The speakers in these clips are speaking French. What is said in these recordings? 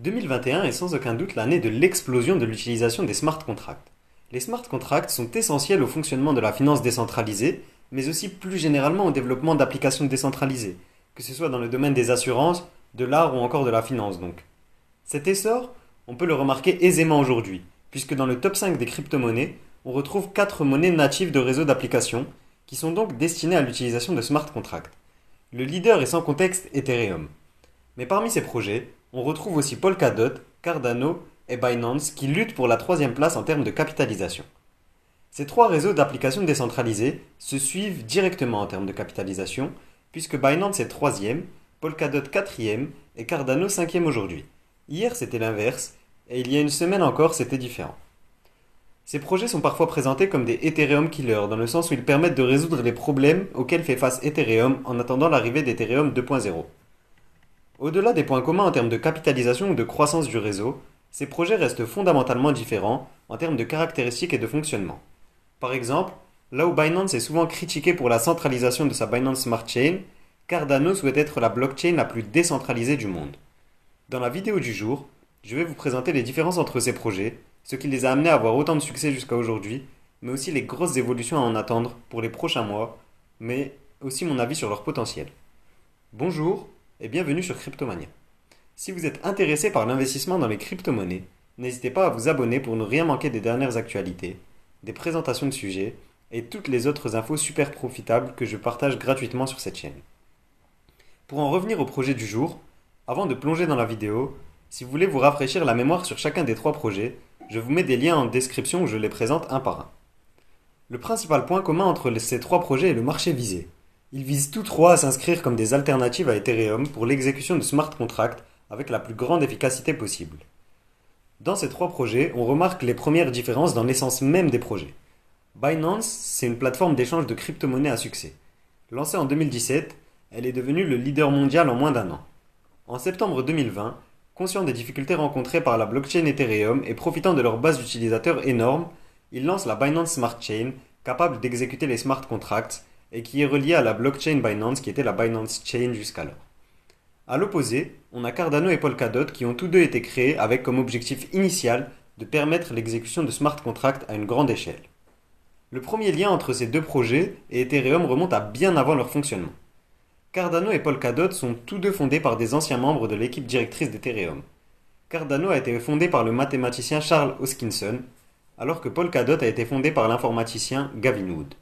2021 est sans aucun doute l'année de l'explosion de l'utilisation des smart contracts. Les smart contracts sont essentiels au fonctionnement de la finance décentralisée, mais aussi plus généralement au développement d'applications décentralisées, que ce soit dans le domaine des assurances, de l'art ou encore de la finance donc. Cet essor, on peut le remarquer aisément aujourd'hui, puisque dans le top 5 des crypto-monnaies, on retrouve 4 monnaies natives de réseaux d'applications, qui sont donc destinées à l'utilisation de smart contracts. Le leader est sans contexte Ethereum. Mais parmi ces projets, on retrouve aussi Polkadot, Cardano et Binance qui luttent pour la troisième place en termes de capitalisation. Ces trois réseaux d'applications décentralisées se suivent directement en termes de capitalisation, puisque Binance est troisième, Polkadot quatrième et Cardano cinquième aujourd'hui. Hier c'était l'inverse, et il y a une semaine encore c'était différent. Ces projets sont parfois présentés comme des Ethereum killers, dans le sens où ils permettent de résoudre les problèmes auxquels fait face Ethereum en attendant l'arrivée d'Ethereum 2.0. Au-delà des points communs en termes de capitalisation ou de croissance du réseau, ces projets restent fondamentalement différents en termes de caractéristiques et de fonctionnement. Par exemple, là où Binance est souvent critiqué pour la centralisation de sa Binance Smart Chain, Cardano souhaite être la blockchain la plus décentralisée du monde. Dans la vidéo du jour, je vais vous présenter les différences entre ces projets, ce qui les a amenés à avoir autant de succès jusqu'à aujourd'hui, mais aussi les grosses évolutions à en attendre pour les prochains mois, mais aussi mon avis sur leur potentiel. Bonjour et bienvenue sur Cryptomania. Si vous êtes intéressé par l'investissement dans les crypto-monnaies, n'hésitez pas à vous abonner pour ne rien manquer des dernières actualités, des présentations de sujets et toutes les autres infos super profitables que je partage gratuitement sur cette chaîne. Pour en revenir au projet du jour, avant de plonger dans la vidéo, si vous voulez vous rafraîchir la mémoire sur chacun des trois projets, je vous mets des liens en description où je les présente un par un. Le principal point commun entre ces trois projets est le marché visé. Ils visent tous trois à s'inscrire comme des alternatives à Ethereum pour l'exécution de smart contracts avec la plus grande efficacité possible. Dans ces trois projets, on remarque les premières différences dans l'essence même des projets. Binance, c'est une plateforme d'échange de crypto-monnaies à succès. Lancée en 2017, elle est devenue le leader mondial en moins d'un an. En septembre 2020, conscient des difficultés rencontrées par la blockchain Ethereum et profitant de leur base d'utilisateurs énorme, ils lancent la Binance Smart Chain, capable d'exécuter les smart contracts et qui est reliée à la blockchain Binance qui était la Binance Chain jusqu'alors. A l'opposé, on a Cardano et Polkadot qui ont tous deux été créés avec comme objectif initial de permettre l'exécution de smart contracts à une grande échelle. Le premier lien entre ces deux projets et Ethereum remonte à bien avant leur fonctionnement. Cardano et Polkadot sont tous deux fondés par des anciens membres de l'équipe directrice d'Ethereum. Cardano a été fondé par le mathématicien Charles Hoskinson, alors que Polkadot a été fondé par l'informaticien Gavin Wood.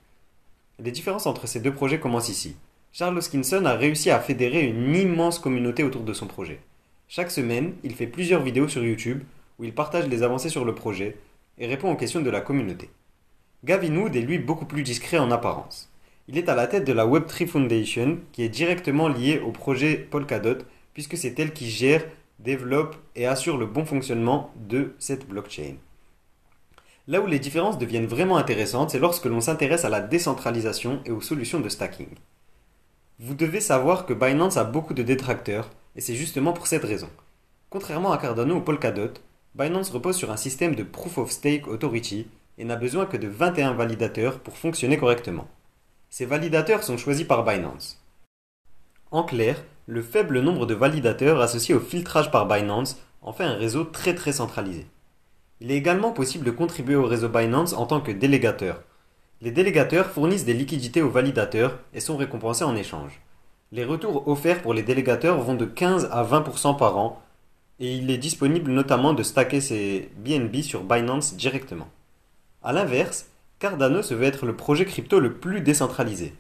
Les différences entre ces deux projets commencent ici. Charles Hoskinson a réussi à fédérer une immense communauté autour de son projet. Chaque semaine, il fait plusieurs vidéos sur YouTube où il partage les avancées sur le projet et répond aux questions de la communauté. Gavin Wood est lui beaucoup plus discret en apparence. Il est à la tête de la Web3 Foundation qui est directement liée au projet Polkadot puisque c'est elle qui gère, développe et assure le bon fonctionnement de cette blockchain. Là où les différences deviennent vraiment intéressantes, c'est lorsque l'on s'intéresse à la décentralisation et aux solutions de stacking. Vous devez savoir que Binance a beaucoup de détracteurs, et c'est justement pour cette raison. Contrairement à Cardano ou Polkadot, Binance repose sur un système de Proof of Stake Authority et n'a besoin que de 21 validateurs pour fonctionner correctement. Ces validateurs sont choisis par Binance. En clair, le faible nombre de validateurs associé au filtrage par Binance en fait un réseau très centralisé. Il est également possible de contribuer au réseau Binance en tant que délégateur. Les délégateurs fournissent des liquidités aux validateurs et sont récompensés en échange. Les retours offerts pour les délégateurs vont de 15 à 20% par an et il est disponible notamment de stacker ses BNB sur Binance directement. A l'inverse, Cardano se veut être le projet crypto le plus décentralisé.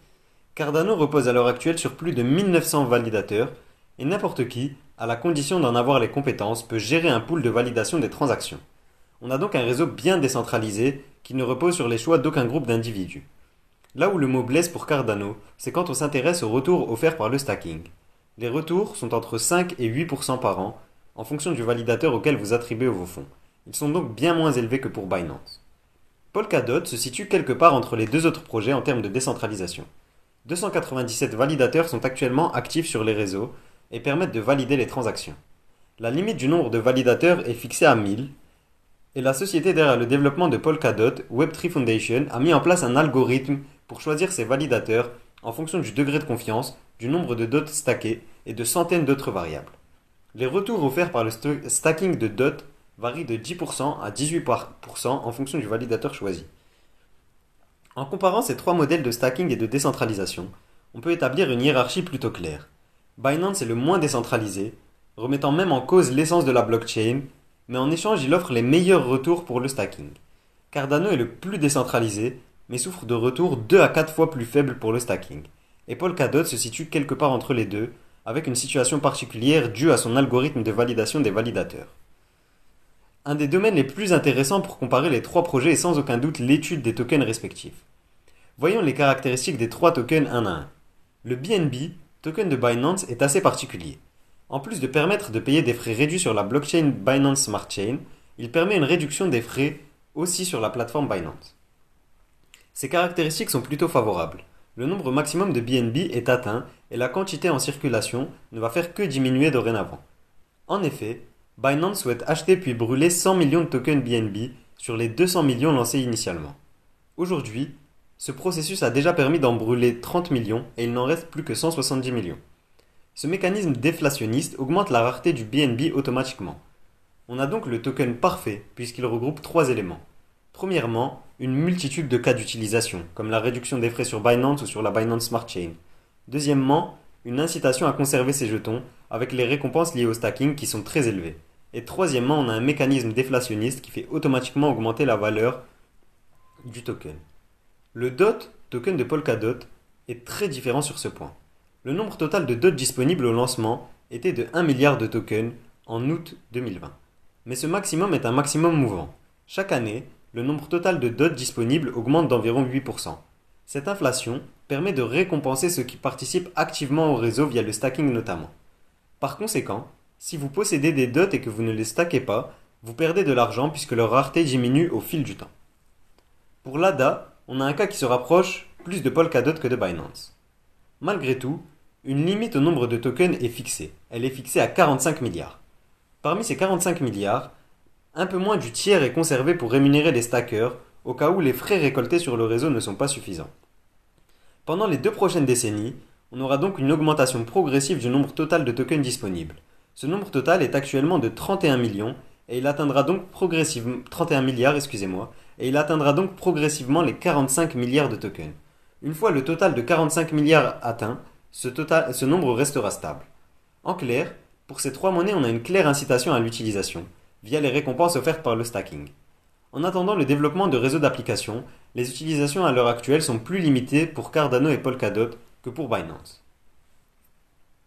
Cardano repose à l'heure actuelle sur plus de 1900 validateurs et n'importe qui, à la condition d'en avoir les compétences, peut gérer un pool de validation des transactions. On a donc un réseau bien décentralisé qui ne repose sur les choix d'aucun groupe d'individus. Là où le mot blesse pour Cardano, c'est quand on s'intéresse aux retours offerts par le stacking. Les retours sont entre 5 et 8% par an, en fonction du validateur auquel vous attribuez vos fonds. Ils sont donc bien moins élevés que pour Binance. Polkadot se situe quelque part entre les deux autres projets en termes de décentralisation. 297 validateurs sont actuellement actifs sur les réseaux et permettent de valider les transactions. La limite du nombre de validateurs est fixée à 1000, et la société derrière le développement de Polkadot, Web3 Foundation, a mis en place un algorithme pour choisir ses validateurs en fonction du degré de confiance, du nombre de dots stackés et de centaines d'autres variables. Les retours offerts par le stacking de DOT varient de 10% à 18% en fonction du validateur choisi. En comparant ces trois modèles de stacking et de décentralisation, on peut établir une hiérarchie plutôt claire. Binance est le moins décentralisé, remettant même en cause l'essence de la blockchain, mais en échange il offre les meilleurs retours pour le stacking. Cardano est le plus décentralisé, mais souffre de retours 2 à 4 fois plus faibles pour le stacking. Et Polkadot se situe quelque part entre les deux, avec une situation particulière due à son algorithme de validation des validateurs. Un des domaines les plus intéressants pour comparer les trois projets est sans aucun doute l'étude des tokens respectifs. Voyons les caractéristiques des trois tokens un à un. Le BNB, token de Binance, est assez particulier. En plus de permettre de payer des frais réduits sur la blockchain Binance Smart Chain, il permet une réduction des frais aussi sur la plateforme Binance. Ces caractéristiques sont plutôt favorables. Le nombre maximum de BNB est atteint et la quantité en circulation ne va faire que diminuer dorénavant. En effet, Binance souhaite acheter puis brûler 100 millions de tokens BNB sur les 200 millions lancés initialement. Aujourd'hui, ce processus a déjà permis d'en brûler 30 millions et il n'en reste plus que 170 millions. Ce mécanisme déflationniste augmente la rareté du BNB automatiquement. On a donc le token parfait puisqu'il regroupe trois éléments. Premièrement, une multitude de cas d'utilisation, comme la réduction des frais sur Binance ou sur la Binance Smart Chain. Deuxièmement, une incitation à conserver ses jetons avec les récompenses liées au stacking qui sont très élevées. Et troisièmement, on a un mécanisme déflationniste qui fait automatiquement augmenter la valeur du token. Le DOT, token de Polkadot, est très différent sur ce point. Le nombre total de DOT disponibles au lancement était de 1 milliard de tokens en août 2020. Mais ce maximum est un maximum mouvant. Chaque année, le nombre total de DOT disponibles augmente d'environ 8%. Cette inflation permet de récompenser ceux qui participent activement au réseau via le stacking notamment. Par conséquent, si vous possédez des DOT et que vous ne les stackez pas, vous perdez de l'argent puisque leur rareté diminue au fil du temps. Pour l'ADA, on a un cas qui se rapproche plus de Polkadot que de Binance. Malgré tout, une limite au nombre de tokens est fixée. Elle est fixée à 45 milliards. Parmi ces 45 milliards, un peu moins du tiers est conservé pour rémunérer les stackers au cas où les frais récoltés sur le réseau ne sont pas suffisants. Pendant les 2 prochaines décennies, on aura donc une augmentation progressive du nombre total de tokens disponibles. Ce nombre total est actuellement de 31 millions et il atteindra donc progressivement 31 milliards, et il atteindra donc progressivement les 45 milliards de tokens. Une fois le total de 45 milliards atteint, ce nombre restera stable. En clair, pour ces trois monnaies, on a une claire incitation à l'utilisation, via les récompenses offertes par le stacking. En attendant le développement de réseaux d'applications, les utilisations à l'heure actuelle sont plus limitées pour Cardano et Polkadot que pour Binance.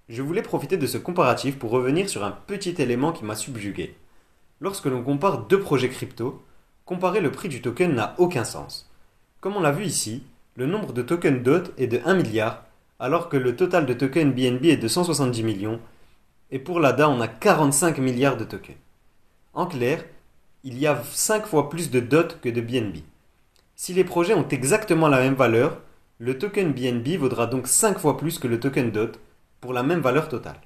Je voulais profiter de ce comparatif pour revenir sur un petit élément qui m'a subjugué. Lorsque l'on compare deux projets crypto, comparer le prix du token n'a aucun sens. Comme on l'a vu ici, le nombre de tokens DOT est de 1 milliard, alors que le total de tokens BNB est de 170 millions, et pour l'ADA on a 45 milliards de tokens. En clair, il y a 5 fois plus de DOT que de BNB. Si les projets ont exactement la même valeur, le token BNB vaudra donc 5 fois plus que le token DOT pour la même valeur totale.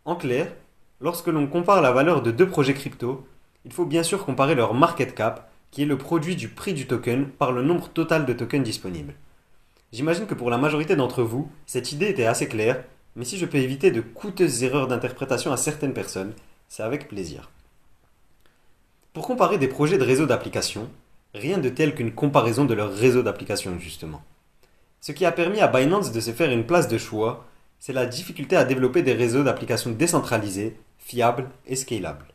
En clair, lorsque l'on compare la valeur de deux projets crypto, il faut bien sûr comparer leur market cap, qui est le produit du prix du token par le nombre total de tokens disponibles. J'imagine que pour la majorité d'entre vous, cette idée était assez claire, mais si je peux éviter de coûteuses erreurs d'interprétation à certaines personnes, c'est avec plaisir. Pour comparer des projets de réseau d'applications, rien de tel qu'une comparaison de leur réseau d'applications justement. Ce qui a permis à Binance de se faire une place de choix, c'est la difficulté à développer des réseaux d'applications décentralisés, fiables et scalables.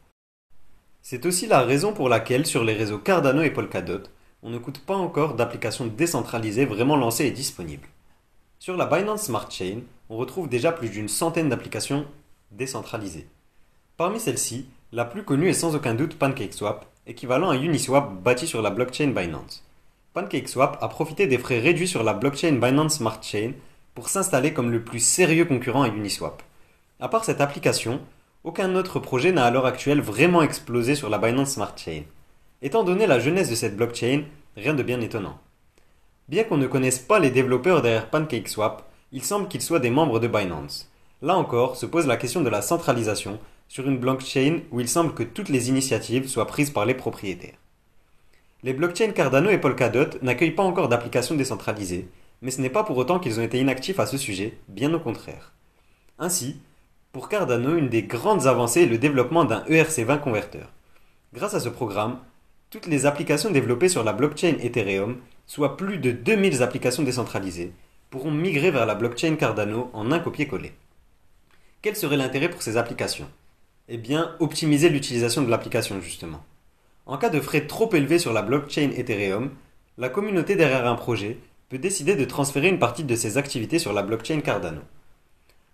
C'est aussi la raison pour laquelle sur les réseaux Cardano et Polkadot, on ne coûte pas encore d'applications décentralisées vraiment lancées et disponibles. Sur la Binance Smart Chain, on retrouve déjà plus d'une centaine d'applications décentralisées. Parmi celles-ci, la plus connue est sans aucun doute PancakeSwap, équivalent à Uniswap bâti sur la blockchain Binance. PancakeSwap a profité des frais réduits sur la blockchain Binance Smart Chain pour s'installer comme le plus sérieux concurrent à Uniswap. À part cette application, aucun autre projet n'a à l'heure actuelle vraiment explosé sur la Binance Smart Chain. Étant donné la jeunesse de cette blockchain, rien de bien étonnant. Bien qu'on ne connaisse pas les développeurs derrière PancakeSwap, il semble qu'ils soient des membres de Binance. Là encore, se pose la question de la centralisation sur une blockchain où il semble que toutes les initiatives soient prises par les propriétaires. Les blockchains Cardano et Polkadot n'accueillent pas encore d'applications décentralisées, mais ce n'est pas pour autant qu'ils ont été inactifs à ce sujet, bien au contraire. Ainsi, Pour Cardano, une des grandes avancées est le développement d'un ERC20 converteur. Grâce à ce programme, toutes les applications développées sur la blockchain Ethereum, soit plus de 2000 applications décentralisées, pourront migrer vers la blockchain Cardano en un copier-coller. Quel serait l'intérêt pour ces applications? Eh bien, optimiser l'utilisation de l'application justement. En cas de frais trop élevés sur la blockchain Ethereum, la communauté derrière un projet peut décider de transférer une partie de ses activités sur la blockchain Cardano.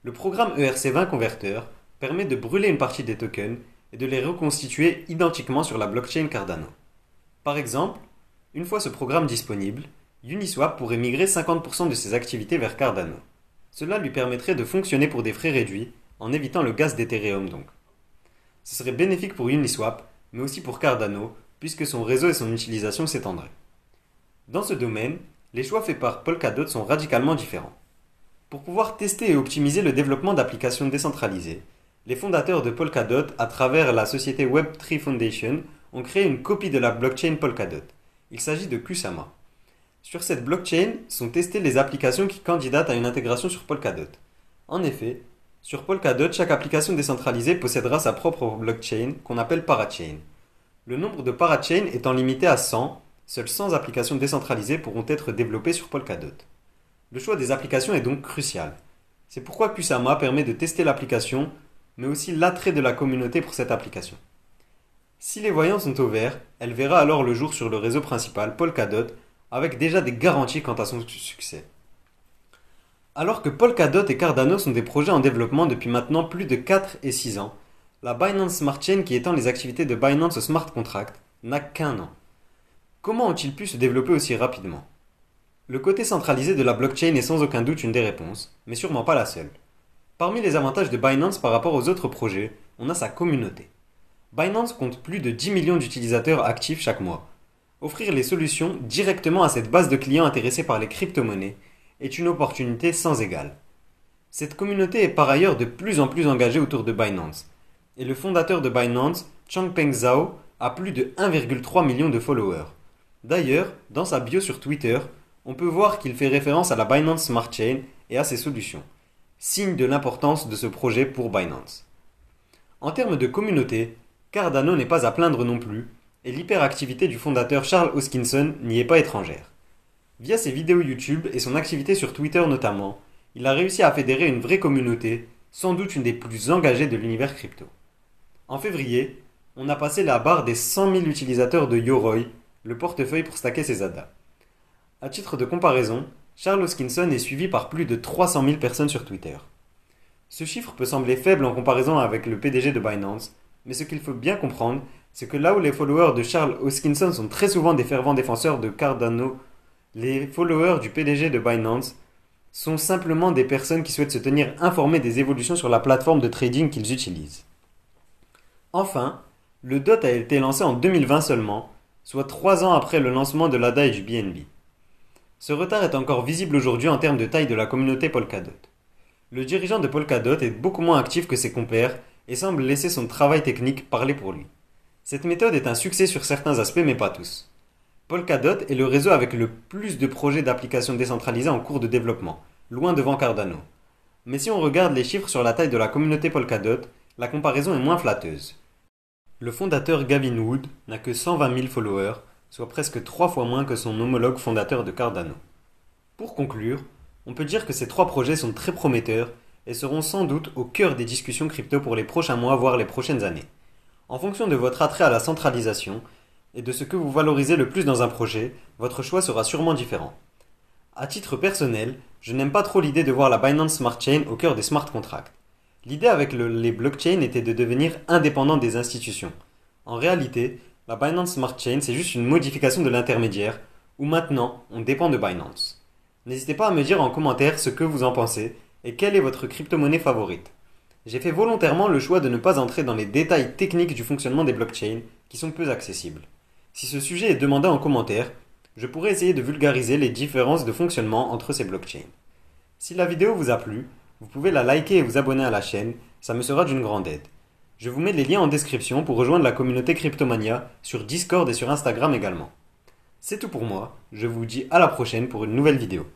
Le programme ERC20 Converter permet de brûler une partie des tokens et de les reconstituer identiquement sur la blockchain Cardano. Par exemple, une fois ce programme disponible, Uniswap pourrait migrer 50% de ses activités vers Cardano. Cela lui permettrait de fonctionner pour des frais réduits en évitant le gaz d'Ethereum donc. Ce serait bénéfique pour Uniswap, mais aussi pour Cardano, puisque son réseau et son utilisation s'étendraient. Dans ce domaine, les choix faits par Polkadot sont radicalement différents. Pour pouvoir tester et optimiser le développement d'applications décentralisées, les fondateurs de Polkadot, à travers la société Web3 Foundation, ont créé une copie de la blockchain Polkadot. Il s'agit de Kusama. Sur cette blockchain sont testées les applications qui candidatent à une intégration sur Polkadot. En effet, sur Polkadot, chaque application décentralisée possédera sa propre blockchain qu'on appelle parachain. Le nombre de parachains étant limité à 100, seules 100 applications décentralisées pourront être développées sur Polkadot. Le choix des applications est donc crucial. C'est pourquoi Kusama permet de tester l'application, mais aussi l'attrait de la communauté pour cette application. Si les voyants sont au vert, elle verra alors le jour sur le réseau principal Polkadot, avec déjà des garanties quant à son succès. Alors que Polkadot et Cardano sont des projets en développement depuis maintenant plus de 4 et 6 ans, la Binance Smart Chain qui étend les activités de Binance au smart contract n'a qu'un an. Comment ont-ils pu se développer aussi rapidement? Le côté centralisé de la blockchain est sans aucun doute une des réponses, mais sûrement pas la seule. Parmi les avantages de Binance par rapport aux autres projets, on a sa communauté. Binance compte plus de 10 millions d'utilisateurs actifs chaque mois. Offrir les solutions directement à cette base de clients intéressés par les crypto-monnaies est une opportunité sans égale. Cette communauté est par ailleurs de plus en plus engagée autour de Binance, et le fondateur de Binance, Changpeng Zhao, a plus de 1,3 million de followers. D'ailleurs, dans sa bio sur Twitter, on peut voir qu'il fait référence à la Binance Smart Chain et à ses solutions, signe de l'importance de ce projet pour Binance. En termes de communauté, Cardano n'est pas à plaindre non plus, et l'hyperactivité du fondateur Charles Hoskinson n'y est pas étrangère. Via ses vidéos YouTube et son activité sur Twitter notamment, il a réussi à fédérer une vraie communauté, sans doute une des plus engagées de l'univers crypto. En février, on a passé la barre des 100 000 utilisateurs de Yoroi, le portefeuille pour stacker ses ADA. À titre de comparaison, Charles Hoskinson est suivi par plus de 300 000 personnes sur Twitter. Ce chiffre peut sembler faible en comparaison avec le PDG de Binance, mais ce qu'il faut bien comprendre, c'est que là où les followers de Charles Hoskinson sont très souvent des fervents défenseurs de Cardano, les followers du PDG de Binance sont simplement des personnes qui souhaitent se tenir informées des évolutions sur la plateforme de trading qu'ils utilisent. Enfin, le DOT a été lancé en 2020 seulement, soit 3 ans après le lancement de l'ADA et du BNB. Ce retard est encore visible aujourd'hui en termes de taille de la communauté Polkadot. Le dirigeant de Polkadot est beaucoup moins actif que ses compères et semble laisser son travail technique parler pour lui. Cette méthode est un succès sur certains aspects mais pas tous. Polkadot est le réseau avec le plus de projets d'applications décentralisées en cours de développement, loin devant Cardano. Mais si on regarde les chiffres sur la taille de la communauté Polkadot, la comparaison est moins flatteuse. Le fondateur Gavin Wood n'a que 120 000 followers, soit presque 3 fois moins que son homologue fondateur de Cardano. Pour conclure, on peut dire que ces 3 projets sont très prometteurs et seront sans doute au cœur des discussions crypto pour les prochains mois voire les prochaines années. En fonction de votre attrait à la centralisation et de ce que vous valorisez le plus dans un projet, votre choix sera sûrement différent. À titre personnel, je n'aime pas trop l'idée de voir la Binance Smart Chain au cœur des smart contracts. L'idée avec les blockchains était de devenir indépendant des institutions. En réalité, la Binance Smart Chain c'est juste une modification de l'intermédiaire où maintenant on dépend de Binance. N'hésitez pas à me dire en commentaire ce que vous en pensez et quelle est votre crypto-monnaie favorite. J'ai fait volontairement le choix de ne pas entrer dans les détails techniques du fonctionnement des blockchains qui sont peu accessibles. Si ce sujet est demandé en commentaire, je pourrais essayer de vulgariser les différences de fonctionnement entre ces blockchains. Si la vidéo vous a plu, vous pouvez la liker et vous abonner à la chaîne, ça me sera d'une grande aide. Je vous mets les liens en description pour rejoindre la communauté Cryptomania sur Discord et sur Instagram également. C'est tout pour moi, je vous dis à la prochaine pour une nouvelle vidéo.